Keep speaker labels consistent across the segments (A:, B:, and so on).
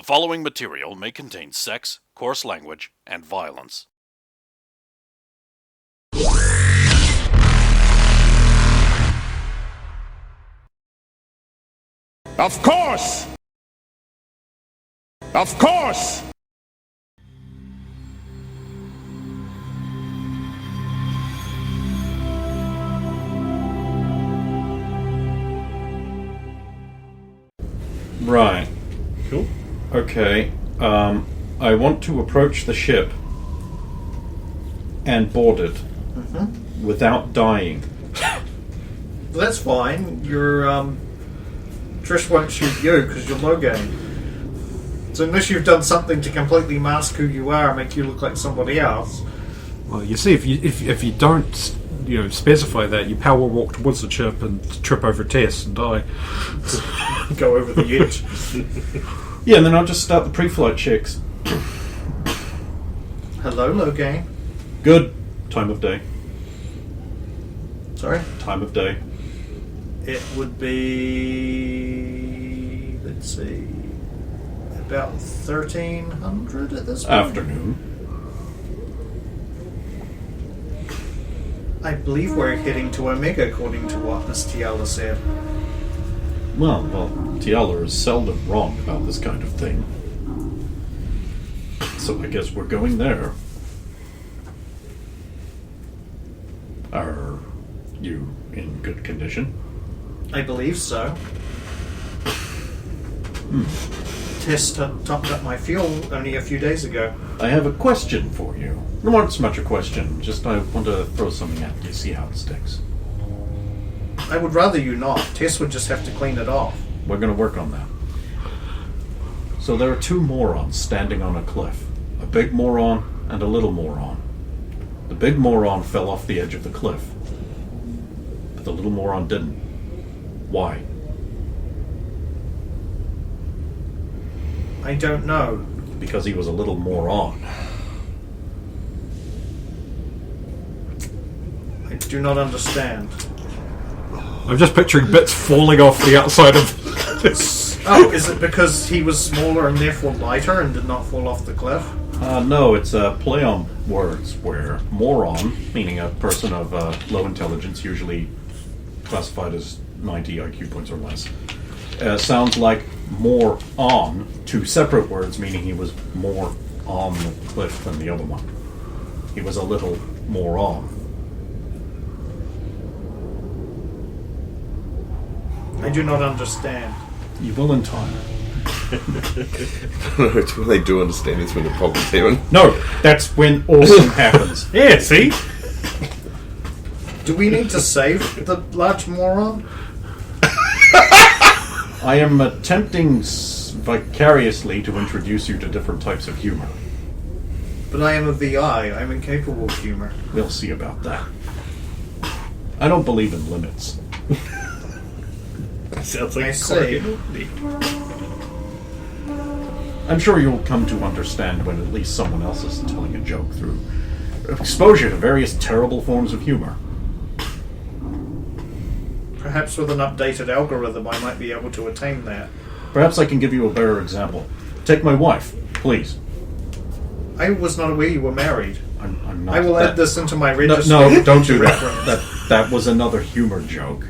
A: following material may contain sex, coarse language, and violence.
B: Of course! Of course!
C: Right.
D: Cool.
C: Okay. I want to approach the ship and board it without dying.
D: That's fine. Trish won't shoot you because you're low game. So unless you've done something to completely mask who you are and make you look like somebody else.
E: Well, you see, if you don't, specify that, you power walk towards the ship and trip over Tess and die.
D: Go over the edge.
C: Yeah, and then I'll just start the pre-flight checks.
D: Hello, low game.
C: Good. Time of day.
D: Sorry?
C: Time of day.
D: It would be, let's see, about 1300 at this point.
C: Afternoon.
D: I believe we're heading to Omega, according to what Miss Tiala said.
C: Well, Tiala is seldom wrong about this kind of thing. So I guess we're going there. Are you in good condition?
D: I believe so. Tess topped up my fuel only a few days ago.
C: I have a question for you. Not so much a question, just I want to throw something at you, see how it sticks.
D: I would rather you not. Tess would just have to clean it off.
C: We're going to work on that. So there are two morons standing on a cliff. A big moron and a little moron. The big moron fell off the edge of the cliff. But the little moron didn't. Why?
D: I don't know.
C: Because he was a little moron.
D: I do not understand.
E: I'm just picturing bits falling off the outside of this.
D: Oh, is it because he was smaller and therefore lighter and did not fall off the cliff?
C: No, it's a play on words where moron, meaning a person of low intelligence, usually classified as 90 IQ points or less, sounds like more on, two separate words, meaning he was more on the cliff than the other one. He was a little more on.
D: I do not understand.
C: You will in time.
F: It's when they do understand, it's when the problem's happen.
C: No, that's when awesome happens.
E: Yeah, see?
D: Do we need to save the large moron?
C: I am attempting vicariously to introduce you to different types of humor.
D: But I am a VI. I'm incapable of humor.
C: We'll see about that. I don't believe in limits.
D: Sounds like I see.
C: I'm sure you'll come to understand when at least someone else is telling a joke through exposure to various terrible forms of humor.
D: Perhaps with an updated algorithm I might be able to attain that.
C: Perhaps I can give you a better example. Take my wife, please.
D: I was not aware you were married.
C: I'm not.
D: I will add this into my registry.
C: No, don't do
D: reference.
C: that. That was another humor joke.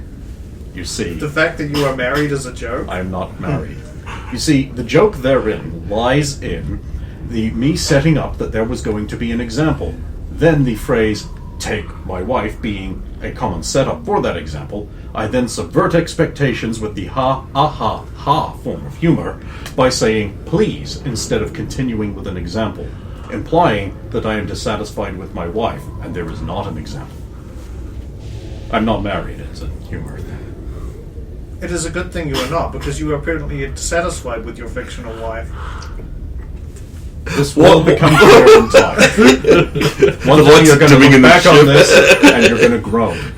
C: You see.
D: The fact that you are married is a joke?
C: I am not married. You see, the joke therein lies in me setting up that there was going to be an example. Then the phrase, take my wife, being a common setup for that example, I then subvert expectations with the ha form of humor by saying please instead of continuing with an example, implying that I am dissatisfied with my wife and there is not an example. I'm not married, it's a humor thing.
D: It is a good thing you are not, because you are apparently dissatisfied with your fictional wife.
C: This will become clear in time. One day you're going to look back on this and you're going to groan.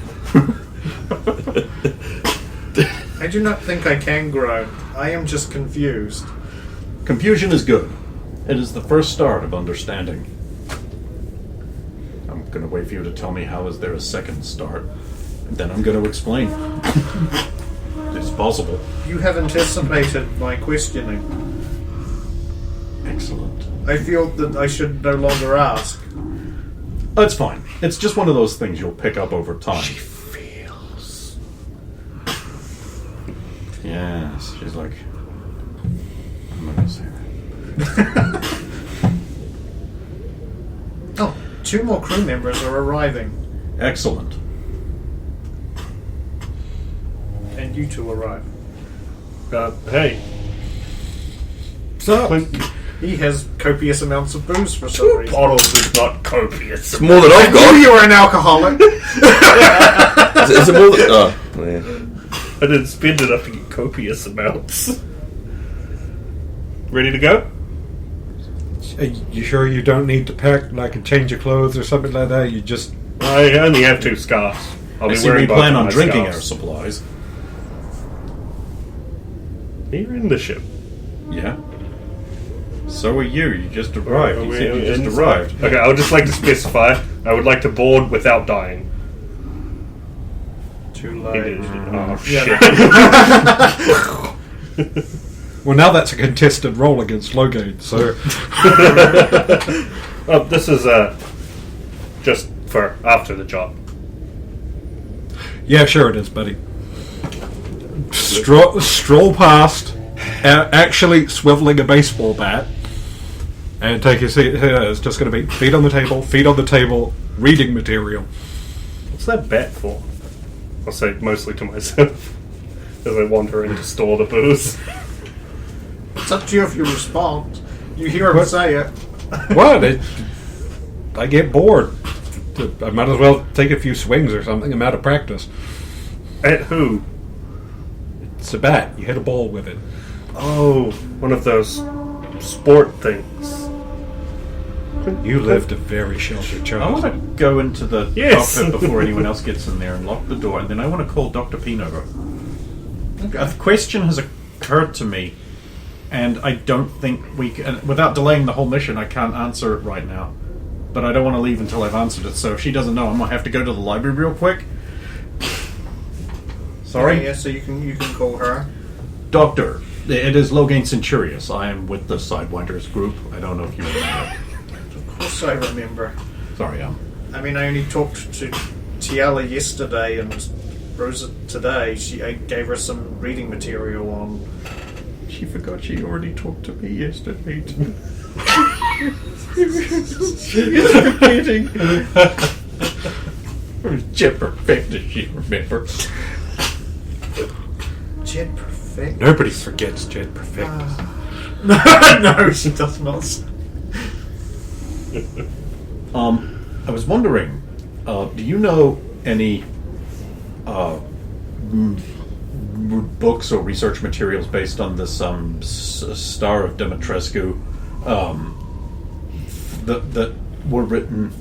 D: I do not think I can groan. I am just confused.
C: Confusion is good. It is the first start of understanding. I'm going to wait for you to tell me how is there a second start, and then I'm going to explain. It's possible.
D: You have anticipated my questioning.
C: Excellent.
D: I feel that I should no longer ask.
C: That's fine. It's just one of those things you'll pick up over time.
F: She feels.
C: Yes, she's like. I'm not gonna say that.
D: Oh, 2 more crew members are arriving.
C: Excellent.
D: And you 2 arrive.
G: Hey.
E: So,
G: Clint,
D: He has copious amounts of booze for some reason.
G: bottles is not copious.
F: It's more than I've
D: I
F: got.
D: knew you were an alcoholic.
F: Is it more than. Oh, man.
G: I didn't spend enough to get copious amounts. Ready to go?
E: are you sure you don't need to pack like a change of clothes or something like that? You just
G: I only have 2 scarves. I'll
C: I
G: be
C: see
G: wearing
C: we
G: both
C: plan
G: of
C: on
G: my
C: drinking our
G: scarves.
C: supplies.
G: You're in the ship.
C: Yeah. So are you. You just arrived.
G: Are
C: You
G: we
C: said you just
G: inside?
C: arrived.
G: Okay, I would just like to specify. I would like to board without dying.
D: Too
G: He
D: late.
G: did. Oh
D: Yeah,
G: shit!
E: well, now that's a contested roll against Logate. So
G: Oh, this is just for after the job.
E: yeah, sure it is, buddy. Stroll past, actually swiveling a baseball bat, and take a seat. It's just going to be feet on the table, reading material.
G: What's that bet for? I'll say mostly to myself as I wander in to store the booze.
D: It's up to you if you respond. You hear him
E: What?
D: say it.
E: What? I get bored. I might as well take a few swings or something. I'm out of practice.
G: At who?
E: It's a bat. You hit a ball with it.
G: Oh, one of those sport things.
E: You lived a very sheltered
C: I want to
E: childhood.
C: go into the
G: Yes.
C: cockpit before anyone else gets in there and lock the door, and then I want to call Dr. Pinover. A question has occurred to me, and I don't think we can, without delaying the whole mission, I can't answer it right now. But I don't want to leave until I've answered it, so if she doesn't know, I'm going to have to go to the library real quick. Sorry?
D: Okay, yeah, so you can call her.
C: Doctor, it is Logain Centurious. I am with the Sidewinders group. I don't know if you remember.
D: Of course I remember.
C: Sorry,
D: I mean, I only talked to Tiala yesterday and Rosa today. I gave her some reading material on.
C: She forgot she already talked to me yesterday. She's forgetting. Jet Perfecta, she remembers.
D: Jet Perfect.
E: Nobody forgets Jet Perfect.
D: No, she does not.
C: I was wondering, do you know any books or research materials based on this Star of Dimitrescu that were written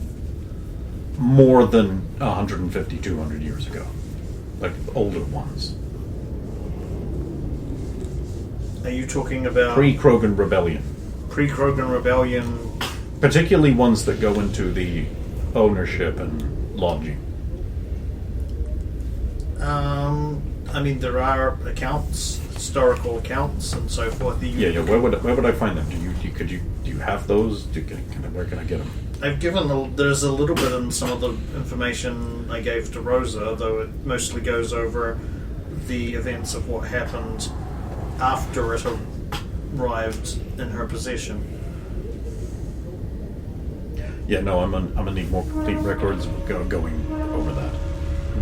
C: more than 150, 200 years ago? Like older ones.
D: Are you talking about
C: Pre-Krogan Rebellion.
D: Pre-Krogan Rebellion?
C: Particularly ones that go into the ownership and lodging.
D: I mean, there are accounts, historical accounts, and so forth.
C: Yeah. Where would I find them? Do you have those? Where can I get them?
D: I've given there's a little bit in some of the information I gave to Rosa, though it mostly goes over the events of what happened after it arrived in her possession. Yeah,
C: no, I'm gonna need more complete records going over that.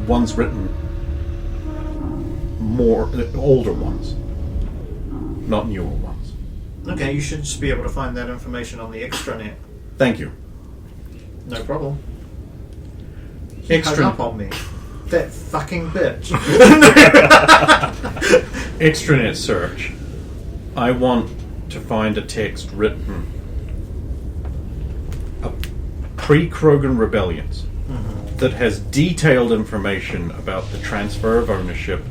C: Ones written more older ones, not newer ones.
D: Okay, you should just be able to find that information on the extranet.
C: Thank you.
D: No problem. He hung up on me. That fucking bitch.
C: Extranet search. I want to find a text written pre-Krogan rebellions that has detailed information about the transfer of ownership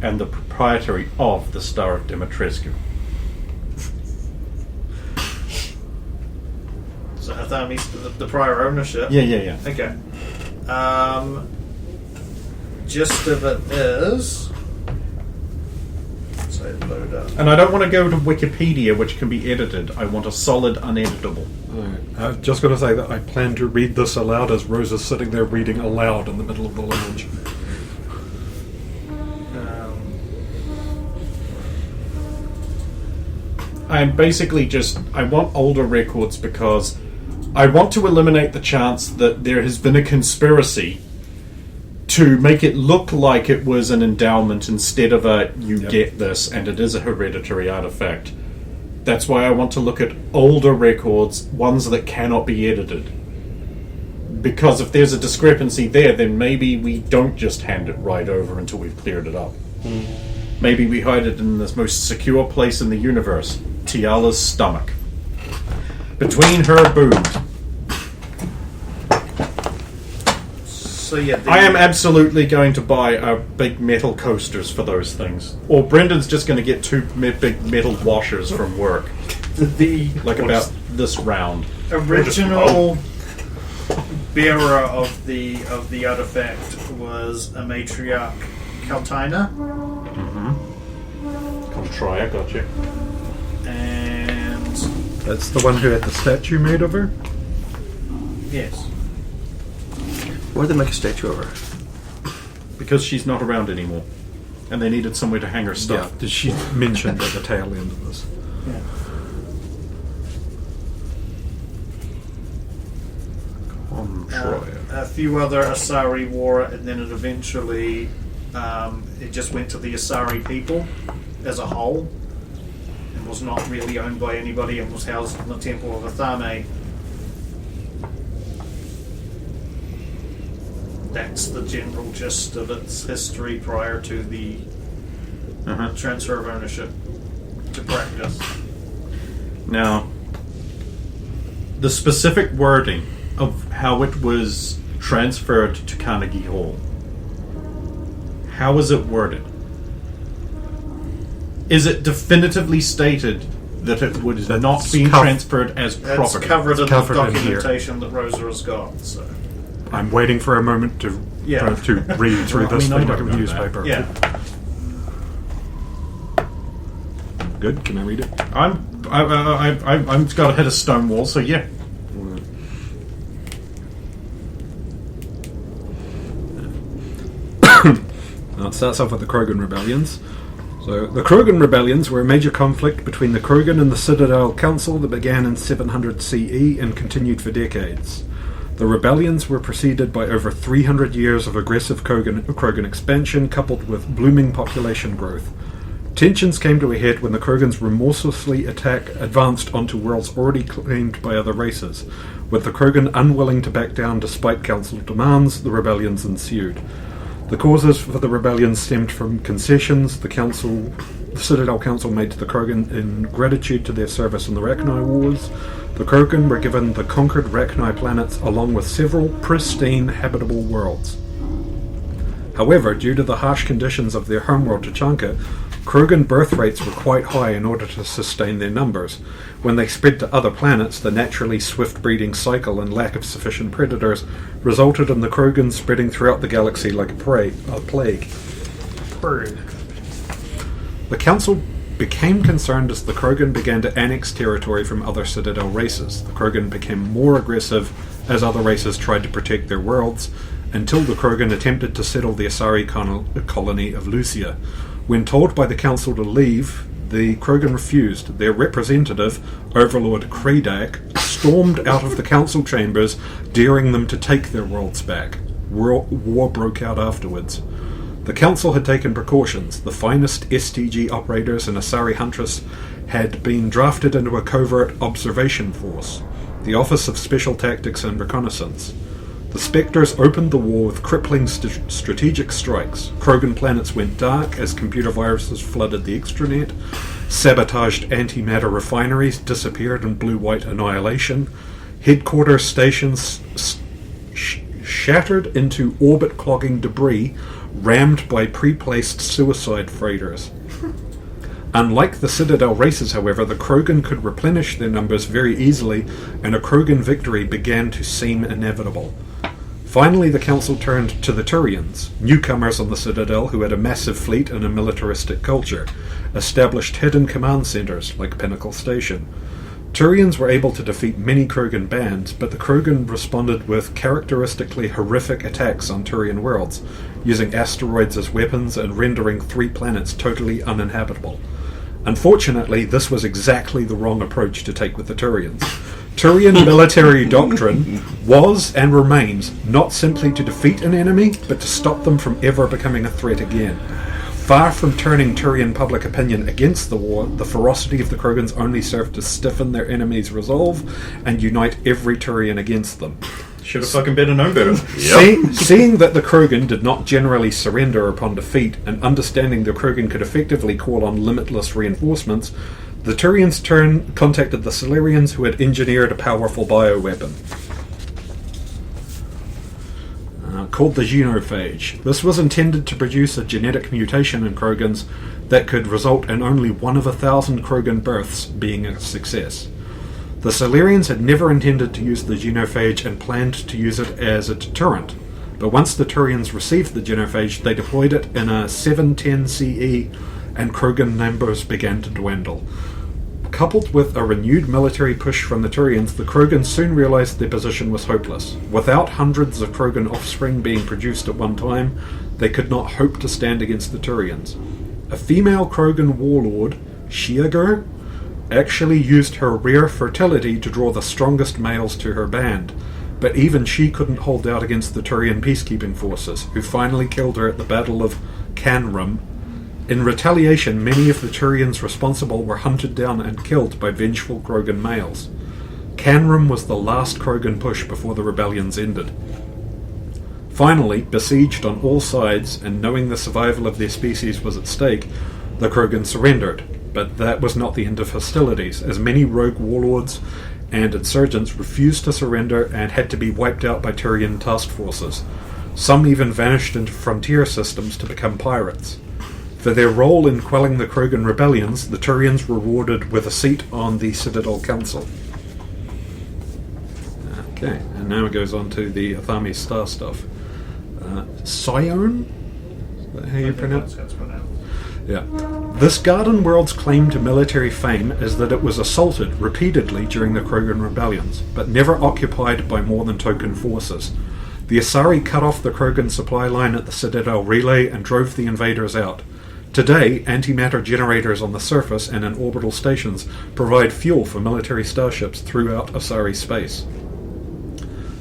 C: and the proprietary of the Star of Dimitrescu.
D: So the prior ownership.
C: Yeah.
D: Okay. Gist of it is. So that load up.
C: And I don't want to go to Wikipedia, which can be edited. I want a solid, uneditable.
E: Alright. I'm just going to say that I plan to read this aloud as Rose is sitting there reading aloud in the middle of the lounge.
C: I'm basically just... I want older records because I want to eliminate the chance that there has been a conspiracy to make it look like it was an endowment instead of a you get this and it is a hereditary artifact. That's why I want to look at older records, ones that cannot be edited. Because if there's a discrepancy there, then maybe we don't just hand it right over until we've cleared it up. Maybe we hide it in the most secure place in the universe, Tiala's stomach. Between her boobs.
D: So yeah,
C: I am absolutely going to buy big metal coasters for those things. Or Brendan's just going to get two big metal washers from work.
D: the
C: Like about this round.
D: original bearer of the artifact was a matriarch Kaltina,
C: Contraya, gotcha.
D: and
E: That's the one who had the statue made of her?
D: yes,
F: Why'd they make a statue of her?
C: Because she's not around anymore. And they needed somewhere to hang her stuff.
E: Yeah, she mentioned at the tail end of this.
D: yeah.
C: Contraya.
D: A few other Asari wore it, and then it eventually it just went to the Asari people as a whole, and was not really owned by anybody, and was housed in the Temple of Athame. That's the general gist of its history prior to the transfer of ownership to practice.
C: Now, the specific wording of how it was transferred to Carnegie Hall. How is it worded? Is it definitively stated that it would not be transferred as
D: That's
C: property?
D: covered in
E: covered
D: the
E: in here.
D: documentation that Rosa has got. So
E: I'm waiting for a moment to to read through
C: Well, I
E: this
C: mean, I
E: thing
C: don't
E: like a
C: know
E: newspaper.
D: yeah,
E: Good. Can I read it?
C: I'm got to hit a stone wall, so yeah.
E: Now it starts off with the Krogan rebellions. So the Krogan rebellions were a major conflict between the Krogan and the Citadel Council that began in 700 CE and continued for decades. The rebellions were preceded by over 300 years of aggressive Krogan expansion coupled with blooming population growth. Tensions came to a head when the Krogans remorselessly advanced onto worlds already claimed by other races. With the Krogan unwilling to back down despite Council demands, the rebellions ensued. The causes for the rebellion stemmed from concessions the Citadel Council made to the Krogan in gratitude to their service in the Rachni Wars. The Krogan were given the conquered Rachni planets along with several pristine habitable worlds. However, due to the harsh conditions of their homeworld Tachanka, Krogan birth rates were quite high in order to sustain their numbers. When they spread to other planets, the naturally swift breeding cycle and lack of sufficient predators resulted in the Krogan spreading throughout the galaxy like a plague. The Council became concerned as the Krogan began to annex territory from other Citadel races. The Krogan became more aggressive as other races tried to protect their worlds, until the Krogan attempted to settle the Asari colony of Lucia. When told by the Council to leave, the Krogan refused. Their representative, Overlord Kradak, stormed out of the Council chambers, daring them to take their worlds back. War broke out afterwards. The Council had taken precautions. The finest STG operators and Asari Huntress had been drafted into a covert observation force, the Office of Special Tactics and Reconnaissance. The Spectres opened the war with crippling strategic strikes. Krogan planets went dark as computer viruses flooded the extranet. Sabotaged antimatter refineries disappeared in blue-white annihilation. Headquarters stations shattered into orbit-clogging debris rammed by pre-placed suicide freighters. Unlike the Citadel races, however, the Krogan could replenish their numbers very easily, and a Krogan victory began to seem inevitable. Finally, the Council turned to the Turians, newcomers on the Citadel who had a massive fleet and a militaristic culture. established hidden command centers like Pinnacle Station. Turians were able to defeat many Krogan bands, but the Krogan responded with characteristically horrific attacks on Turian worlds, using asteroids as weapons and rendering 3 planets totally uninhabitable. Unfortunately, this was exactly the wrong approach to take with the Turians. Turian military doctrine was and remains not simply to defeat an enemy, but to stop them from ever becoming a threat again. Far from turning Turian public opinion against the war, the ferocity of the Krogans only served to stiffen their enemies' resolve and unite every Turian against them.
C: Should have fucking better known better.
E: Seeing that the Krogan did not generally surrender upon defeat, and understanding the Krogan could effectively call on limitless reinforcements, the Turians contacted the Silurians, who had engineered a powerful bioweapon. Called the genophage. This was intended to produce a genetic mutation in Krogans that could result in only 1 of 1,000 Krogan births being a success. The Silurians had never intended to use the genophage and planned to use it as a deterrent, but once the Turians received the genophage, they deployed it in a 710 CE, and Krogan numbers began to dwindle. Coupled with a renewed military push from the Turians, the Krogan soon realized their position was hopeless. Without hundreds of Krogan offspring being produced at one time, they could not hope to stand against the Turians. A female Krogan warlord, Shiagur, actually used her rare fertility to draw the strongest males to her band, but even she couldn't hold out against the Turian peacekeeping forces, who finally killed her at the Battle of Canrum. In retaliation, many of the Turians responsible were hunted down and killed by vengeful Krogan males. Canrum was the last Krogan push before the rebellions ended. Finally, besieged on all sides and knowing the survival of their species was at stake, the Krogan surrendered. But that was not the end of hostilities, as many rogue warlords and insurgents refused to surrender and had to be wiped out by Turian task forces. Some even vanished into frontier systems to become pirates. For their role in quelling the Krogan rebellions, the Turians were rewarded with a seat on the Citadel Council. Okay, and now it goes on to the Athame Star stuff. Sion? Is that how you pronounce it? Yeah. This garden world's claim to military fame is that it was assaulted repeatedly during the Krogan rebellions, but never occupied by more than token forces. The Asari cut off the Krogan supply line at the Citadel Relay and drove the invaders out. Today, antimatter generators on the surface and in orbital stations provide fuel for military starships throughout Asari space.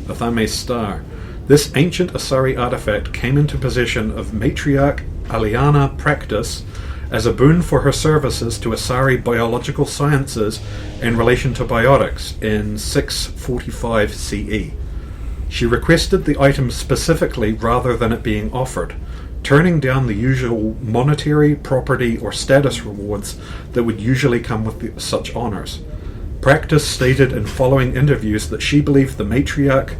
E: Athame Star. This ancient Asari artifact came into possession of matriarch Aliana Practice as a boon for her services to Asari biological sciences in relation to biotics in 645 CE. She requested the item specifically rather than it being offered, turning down the usual monetary, property, or status rewards that would usually come with such honours. Practice stated in following interviews that she believed the matriarch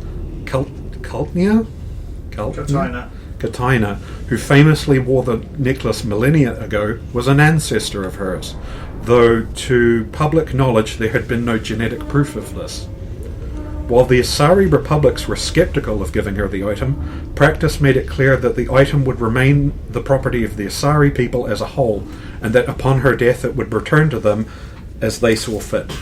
E: Katina, who famously wore the necklace millennia ago, was an ancestor of hers, though to public knowledge there had been no genetic proof of this. While the Asari republics were skeptical of giving her the item, Practice made it clear that the item would remain the property of the Asari people as a whole, and that upon her death it would return to them as they saw fit.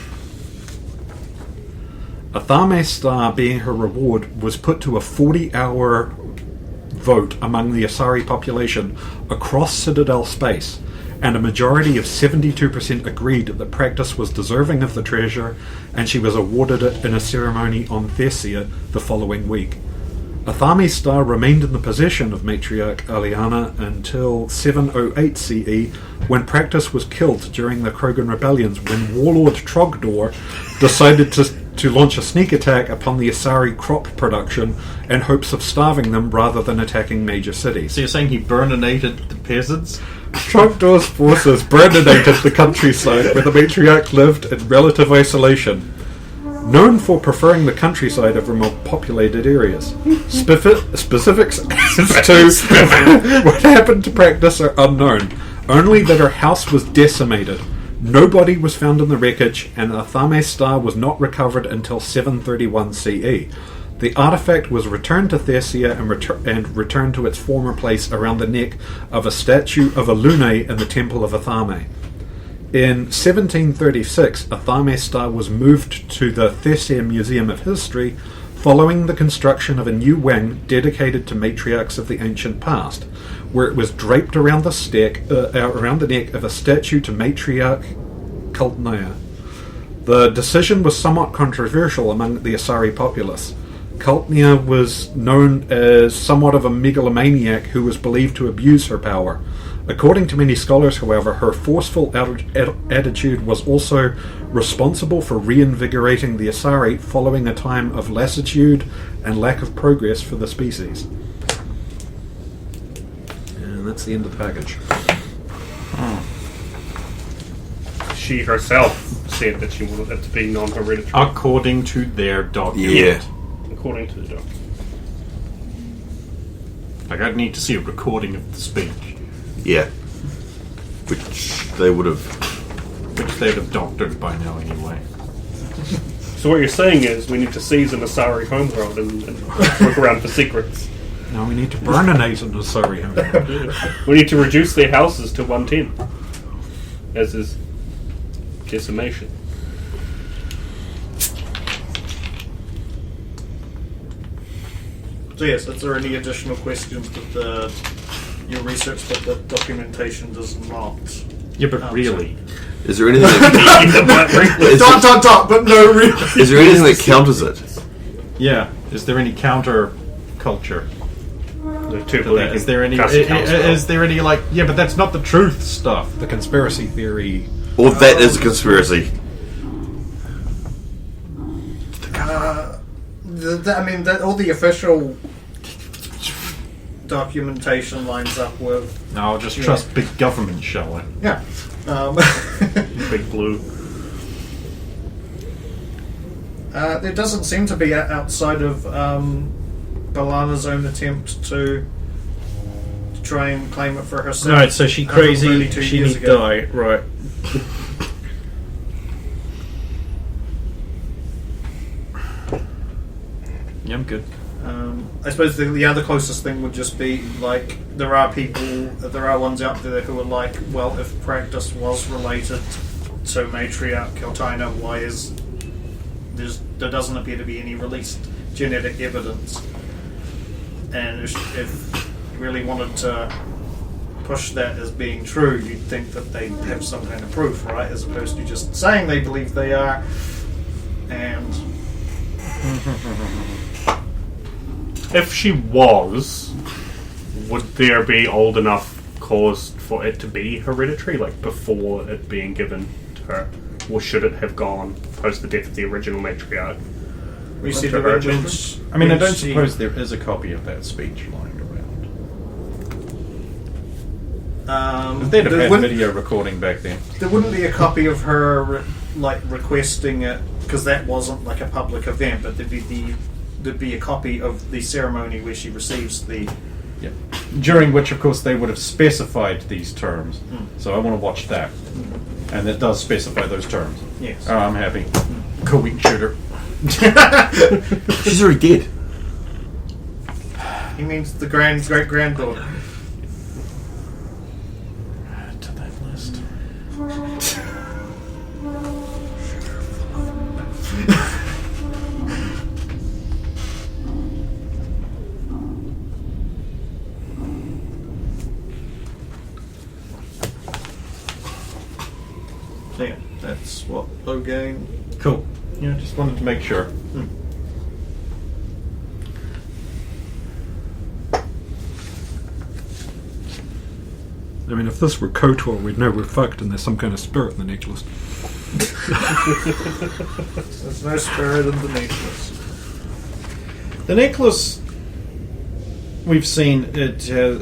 E: Athame Star, being her reward, was put to a 40-hour vote among the Asari population across Citadel space, and a majority of 72% agreed that Practice was deserving of the treasure, and she was awarded it in a ceremony on Thessia the following week. Athame Star remained in the possession of Matriarch Aliana until 708 CE, when Practice was killed during the Krogan rebellions, when Warlord Trogdor decided to launch a sneak attack upon the Asari crop production in hopes of starving them rather than attacking major cities.
C: So you're saying he burninated the peasants?
E: Trogdor's forces burninated the countryside where the matriarch lived in relative isolation. Known for preferring the countryside over more populated areas. Specifics as to what happened to Practice are unknown, only that her house was decimated. No body was found in the wreckage, and the Athame Star was not recovered until 731 CE. The artifact was returned to Thessia and returned to its former place around the neck of a statue of a Lune in the Temple of Athame. In 1736, a Thame star was moved to the Thessia Museum of History following the construction of a new wing dedicated to matriarchs of the ancient past, where it was draped around around the neck of a statue to matriarch Kultnaya. The decision was somewhat controversial among the Asari populace. Kultnaya was known as somewhat of a megalomaniac who was believed to abuse her power. According to many scholars, however, her forceful attitude was also responsible for reinvigorating the Asari following a time of lassitude and lack of progress for the species. And that's the end of the package.
G: She herself said that she wanted it to be non-hereditary,
C: According to their document.
F: Yeah.
G: according to the doc.
C: Like, I'd need to see a recording of the speech,
F: Yeah. Which they would have.
C: which they'd have doctored by now anyway.
G: So what you're saying is we need to seize an Asari homeworld and look around for secrets.
E: Now we need to burn an Ace in the Surrey home.
G: We need to reduce their houses to 110, as is decimation.
D: So yes, is there any additional questions that your research that the documentation does not?
C: Yeah, but
D: answer?
C: really,
F: Is there anything that, is,
D: But no real.
F: is there anything that counters it?
C: yeah. Is there any counter culture?
G: The two
C: to that? Is there any? Is there any like? Yeah, but that's not the truth stuff.
E: The conspiracy theory.
F: Or that is a conspiracy?
D: All the official documentation lines up with.
C: No, I'll just trust big government, shall I?
D: Yeah.
G: Big blue.
D: There doesn't seem to be outside of Balana's own attempt to try and claim it for herself.
C: Right, so she
D: crazy,
C: crazy.
D: 32
C: She
D: years
C: need
D: ago.
C: die. Right. Yeah, I'm good.
D: I suppose the other closest thing would just be like there are ones out there who are like, well, if practice was related to matriarch Keltina, why is there doesn't appear to be any released genetic evidence? And if you really wanted to push that as being true, you'd think that they'd have some kind of proof, right? As opposed to just saying they believe they are, and
G: If she was, would there be old enough cause for it to be hereditary, like before it being given to her? Or should it have gone post the death of the original matriarch?
D: we see
G: To
D: the
G: her
D: vengeance.
C: I mean, I don't
D: she-
C: suppose there is a copy of that speech lying around. If they'd have
D: there
C: had
D: wouldn't-
C: video recording back then.
D: There wouldn't be a copy of her requesting it because that wasn't like a public event, but there'd be a copy of the ceremony where she receives the.
C: Yeah. During which, of course, they would have specified these terms. So I want to watch that. And it does specify those terms.
D: Yes.
C: Oh, I'm happy. Cool, we can shoot her.
F: She's already dead.
D: He means the great granddaughter.
C: Add to that list.
D: So yeah, that's what Logain.
C: Cool. Yeah, just wanted to make sure.
E: I mean, if this were KOTOR, we'd know we're fucked and there's some kind of spirit in the necklace.
D: There's no spirit in the necklace.
C: The necklace we've seen, it has.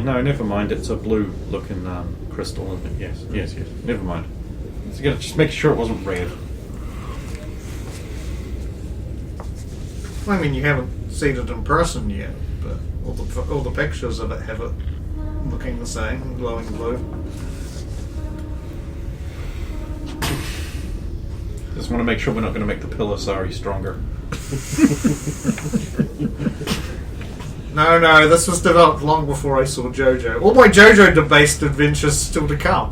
C: No, never mind. It's a blue looking crystal, isn't it? Yes. Never mind. So you gotta just make sure it wasn't red.
D: Well, I mean, you haven't seen it in person yet, but all the pictures of it have it looking the same, glowing blue.
C: Just want to make sure we're not going to make the Pilasari stronger.
D: No, this was developed long before I saw JoJo. All my JoJo debased adventures still to come.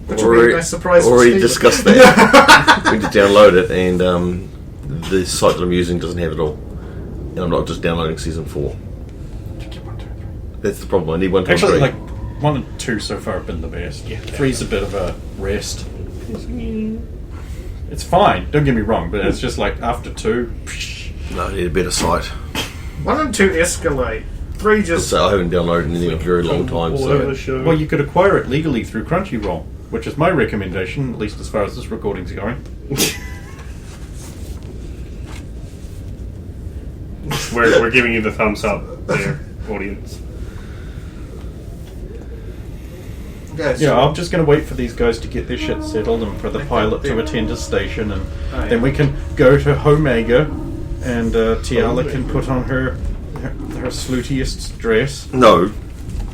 D: Which will be a nice surprise for
F: Already
D: Stephen.
F: discussed that. We need to download it, and the site that I'm using doesn't have it all. And I'm not just downloading season 4. That's the problem. I need 1, 2,
C: Actually,
F: 3.
C: like 1 and 2 so far have been the best. Yeah, 3's a bit of a rest. It's fine. Don't get me wrong, but it's just like after 2.
F: No, I need a better site.
D: 1 and 2 escalate. 3 just...
F: So I haven't downloaded anything in a very long time.
G: All over the
F: So
G: show.
C: Well, you could acquire it legally through Crunchyroll, which is my recommendation, at least as far as this recording's going.
G: we're giving you the thumbs up there, audience.
D: Yes.
C: Yeah, I'm just going to wait for these guys to get their shit settled and for the pilot to attend a station, and then we can go to Omega, and Tiala can put on her slootiest dress.
F: no,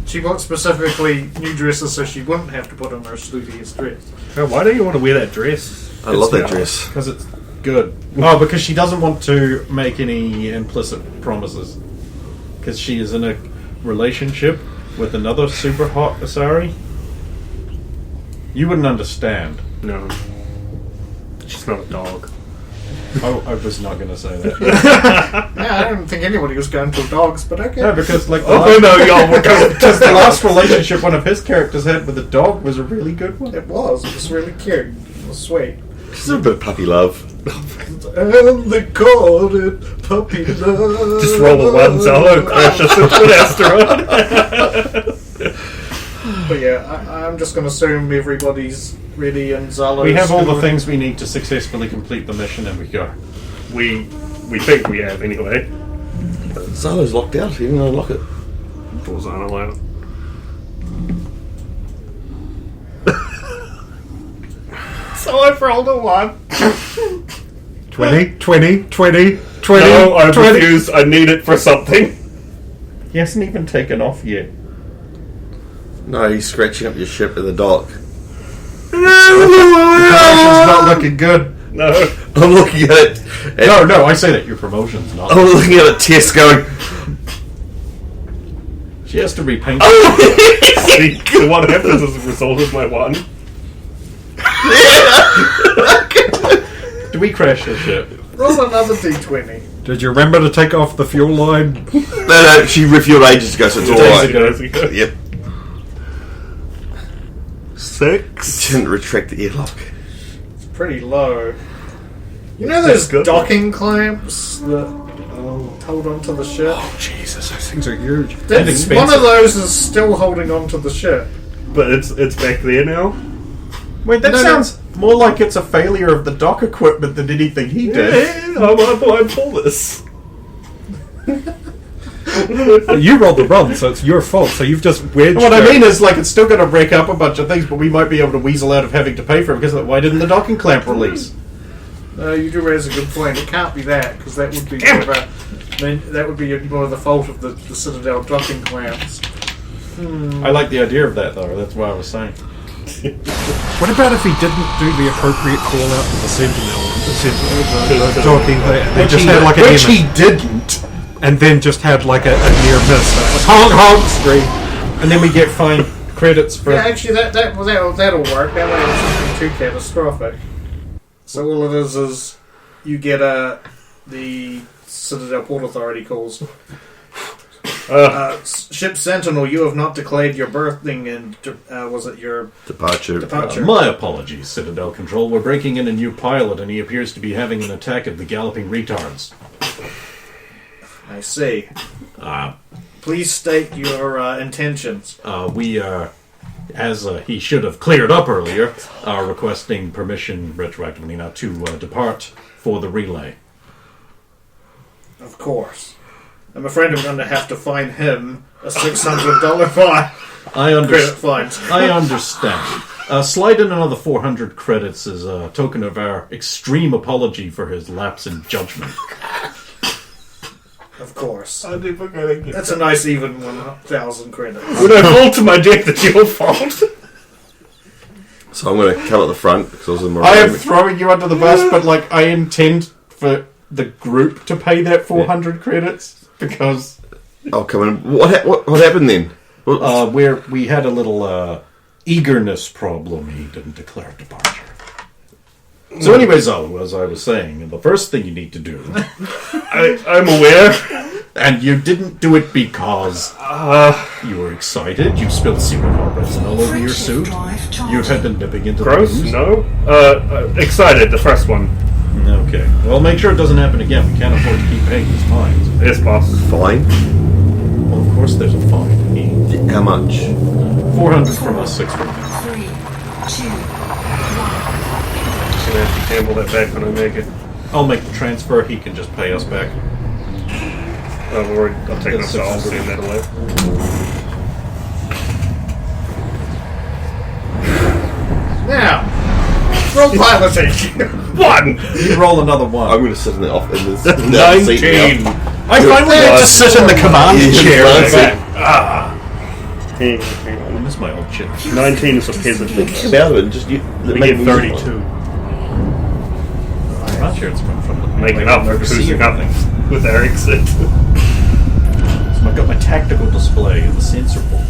D: She wants specifically new dresses so she wouldn't have to put on her slootiest dress.
G: Oh, why don't you want to wear that dress?
F: I love that dress.
C: Because it's good. Oh, because she doesn't want to make any implicit promises. Because she is in a relationship with another super hot Asari. You wouldn't understand.
G: No. She's not a dog.
C: Oh, I was not going to say that.
D: Yeah, I don't think anybody was going for dogs, but okay.
C: No, because like
G: Oh no, y'all were going
C: because the last relationship one of his characters had with a dog was a really good one.
D: It was really cute. It was sweet.
F: Just a bit of puppy love.
D: And they called it puppy love.
G: Just roll the ones, I'll crash us into an asteroid.
D: But yeah, I'm just going to assume everybody's ready and Zalo's
C: We have all the
D: doing-
C: things we need to successfully complete the mission, and we go.
G: we think we have anyway.
F: Zalo's locked out. Even though I lock it.
G: Doors aren't allowed. So I've rolled a 1.
E: 20, 20, 20, 20.
G: No, I
E: 20.
G: refuse. I need it for something.
C: He hasn't even taken off yet.
F: No, he's scratching up your ship in the dock.
C: Promotion's not looking good.
G: No.
F: I'm looking at it.
C: No, I say that your promotion's not.
F: I'm looking at a test going.
C: She has to repaint.
G: See, what happens as a result of my 1?
C: Do we crash the ship?
D: Roll another d20.
E: Did you remember to take off the fuel line?
F: No, she refueled ages ago, so it's alright. Yep.
G: 6.
F: Didn't retract the airlock.
D: It's pretty low. You know those
G: good.
D: docking clamps that hold onto the ship?
E: Jesus, those things are huge.
C: And expensive.
D: One of those is still holding onto the ship.
G: But it's back there now.
C: Wait, that
D: No, no.
C: sounds more like it's a failure of the dock equipment than anything he did.
G: Yeah, I pull this.
E: You rolled the run, so it's your fault. So you've just wedged.
C: What I
E: her.
C: mean is, like, it's still going to break up a bunch of things, but we might be able to weasel out of having to pay for it because why didn't the docking clamp release?
D: You do raise a good point. It can't be that because that would be more of a, that would be more of the fault of the Citadel docking clamps.
C: I like the idea of that, though. That's what I was saying.
E: What about if he didn't do the appropriate call out to the Sentinel? The docking thing. They just had like a
C: which
E: near
C: he didn't.
E: and then just had like a near miss. Honk honk scream.
C: And then we get fine credits for.
D: Yeah, actually, that'll work. That way it's not too catastrophic. So all it is you get the Citadel Port Authority calls. Ship Sentinel, you have not declared your berthing and was it your
F: Departure.
D: departure?
C: My apologies, Citadel Control. We're breaking in a new pilot, and he appears to be having an attack of the galloping retards.
D: I see. Please state your intentions.
C: We are, as he should have cleared up earlier, are requesting permission retroactively now to depart for the relay.
D: Of course. I'm afraid I'm going to have to fine him a $600 fine. Credit fines.
C: I understand. Slide in another 400 credits as a token of our extreme apology for his lapse in judgment.
D: Of course.
G: I never gonna get
D: That's a nice even 1,000 credits.
G: When I fall to my death, it's your fault.
F: So So I'm going to come at the front because I was in my
C: I am
F: room.
C: throwing you under the bus, but like I intend for the group to pay that 400 credits because
F: I'll come in. What happened then?
C: we had a little eagerness problem. He didn't declare departure. So, anyways, as I was saying, the first thing you need to do,
G: I'm aware.
C: and you didn't do it because you were excited. You spilled semen or resin all over your suit. You had been dipping into
G: Gross?
C: the booze.
G: No. Excited. The first one.
C: Okay. Well, make sure it doesn't happen again. We can't afford to keep paying these fines.
G: Yes, boss.
F: Fine.
C: Well, of course, there's a fine.
F: How much?
C: 400 from us, 6 from him.
H: 3, 2, 1.
G: I'm gonna have to gamble that back when I make it.
C: I'll make the transfer. He can just pay us back.
G: I'll take
C: That's
G: this off.
C: 600.
G: Send that away.
D: Now, roll piloting.
G: 1!
C: You roll another one.
F: I'm going to sit in the office. In the seat
G: 19!
F: now.
C: I finally get to sit in the command chair.
G: Hang
C: I miss my old chair.
G: on. 19 is a peasant.
F: Come out of it and just
G: We
F: make
G: get
F: music.
G: 32.
C: Command chair. It's from the
G: Making up for cruising up with our exit.
C: So I've got my tactical display and the sensor board.